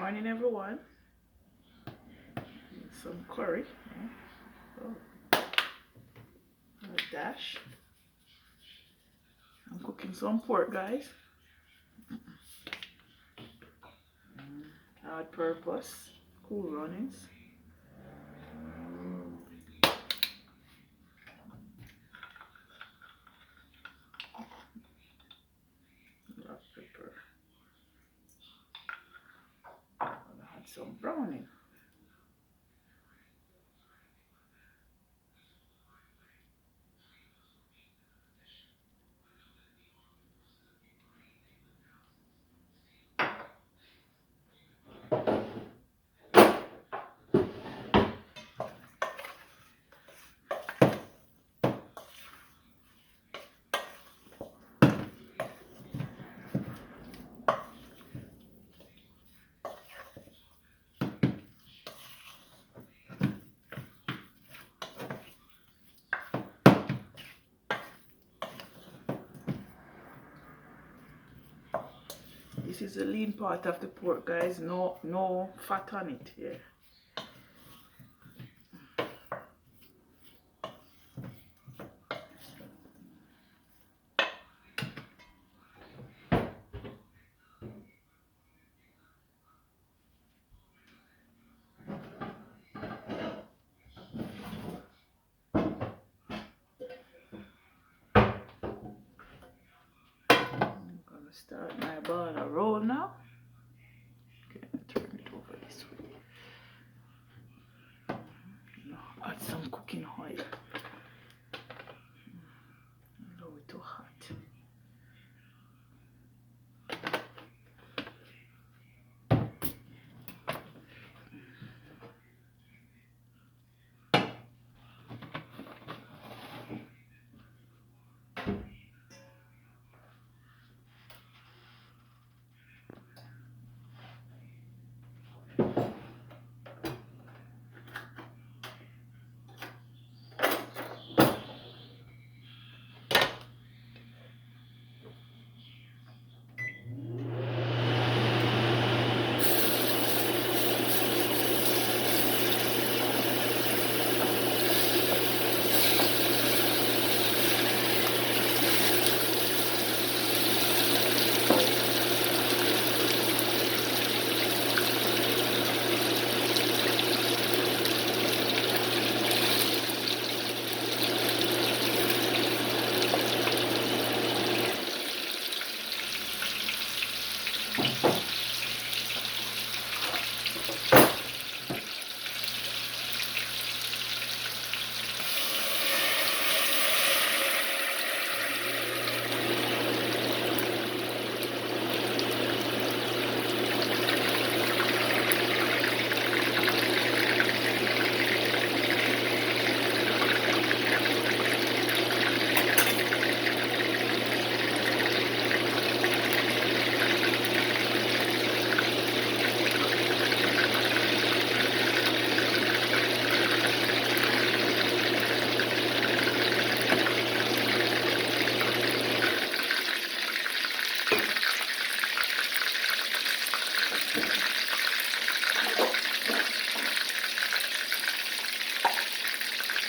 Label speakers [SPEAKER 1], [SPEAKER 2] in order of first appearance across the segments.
[SPEAKER 1] morning, everyone. Some curry. Oh, a dash. I'm cooking some pork, guys. Hard purpose. Cool runnings. Black pepper. I'm gonna add some browning. This is the lean part of the pork, guys. No fat on it here. I'm gonna start my ball a roll now. Okay, turn it over this way. Now add some cooking oil. Allow it to hot.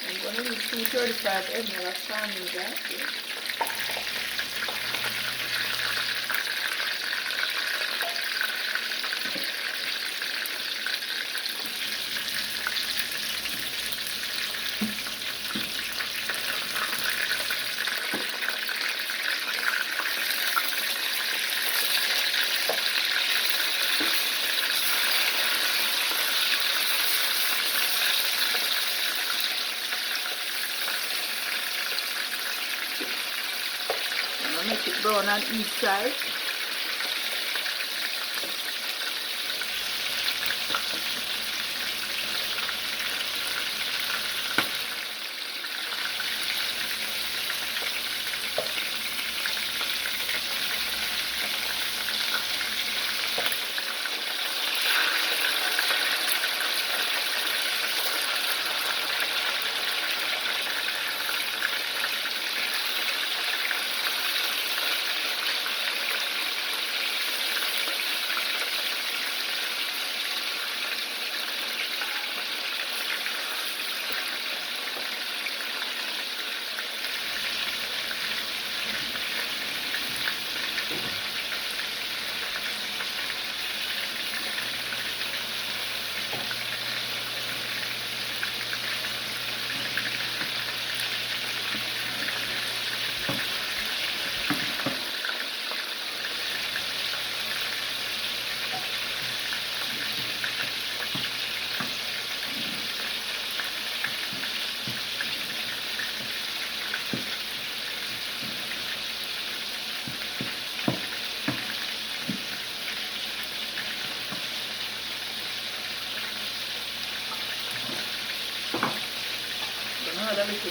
[SPEAKER 1] I'm gonna use 235 ml of parmesan. I'm gonna make it brown on each side.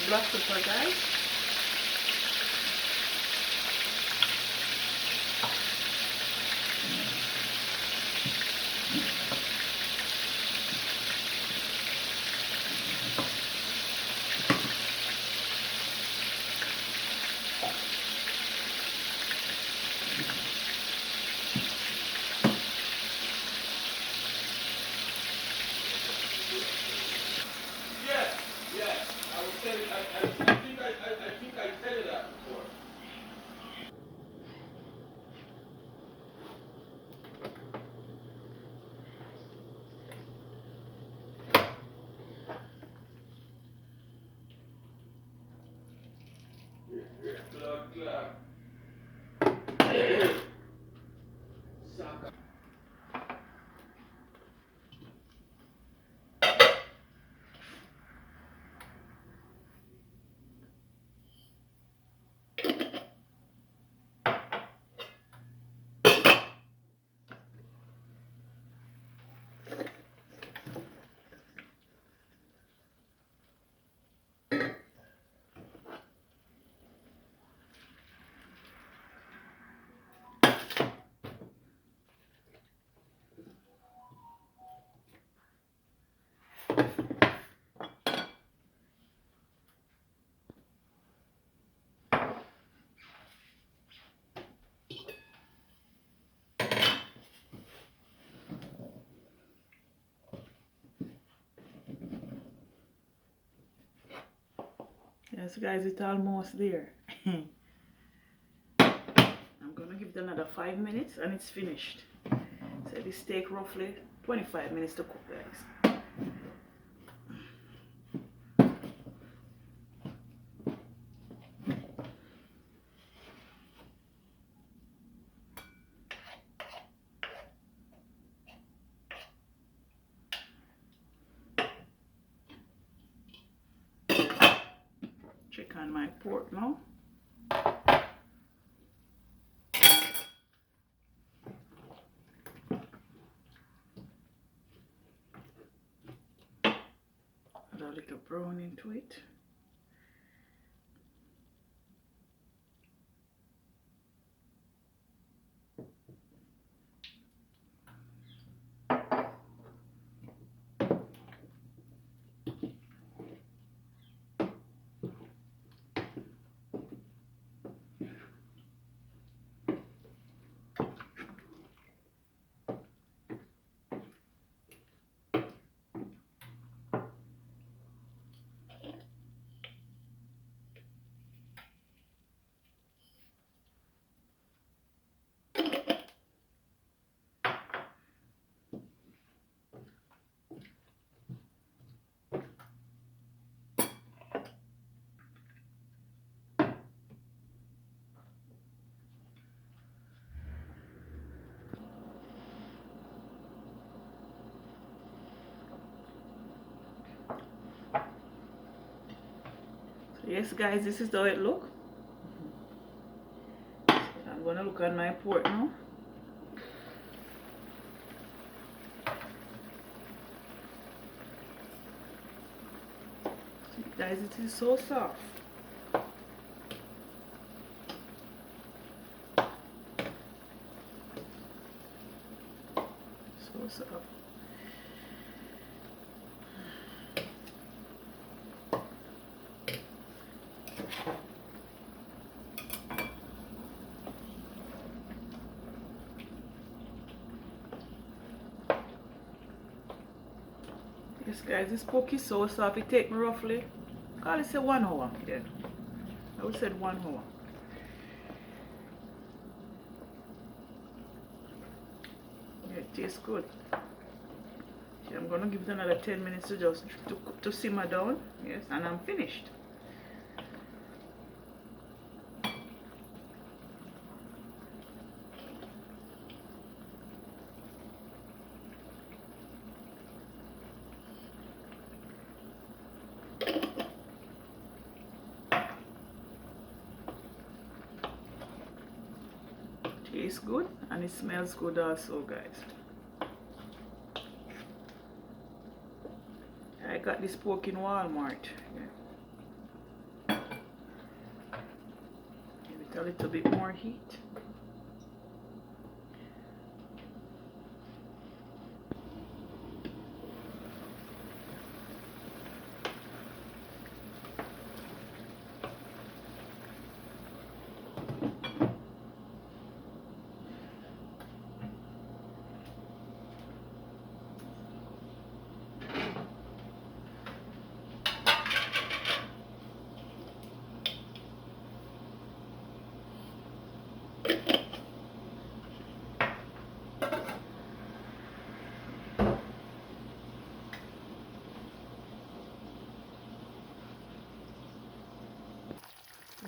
[SPEAKER 1] the black pepper, guys. Yes, guys, it's almost there. I'm gonna give it another 5 minutes and it's finished. So this take roughly 25 minutes to cook, guys. Check on my pork now. Add a little brown into it. Yes, guys, this is how it looks. I'm gonna look at my pork now. Guys, it is so soft. So soft. Yes, guys, this pork is so soft. It take me roughly, call it say 1 hour. Yeah, I would say 1 hour. Yeah, it tastes good. Okay, I'm gonna give it another 10 minutes to just to simmer down. Yes, and I'm finished. Tastes good and it smells good also, guys. I got this pork in Walmart. Yeah. a little bit more heat.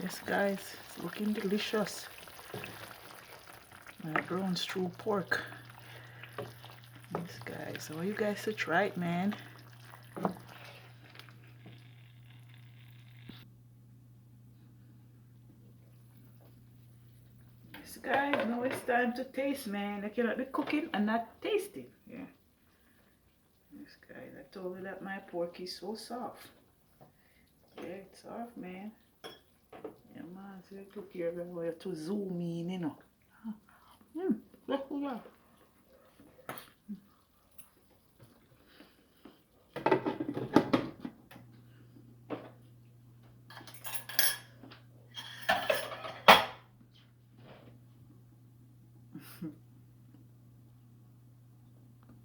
[SPEAKER 1] Yes guys, it's looking delicious. My brown stew pork. Yes guys, I want you guys to try it, man. Yes guys, now it's time to taste, man. I cannot be cooking and not tasting. Yeah. Yes guys, I told you that my pork is so soft. Yeah, it's soft, man. Yeah, man. So look here, you have to zoom in, you know. Yeah.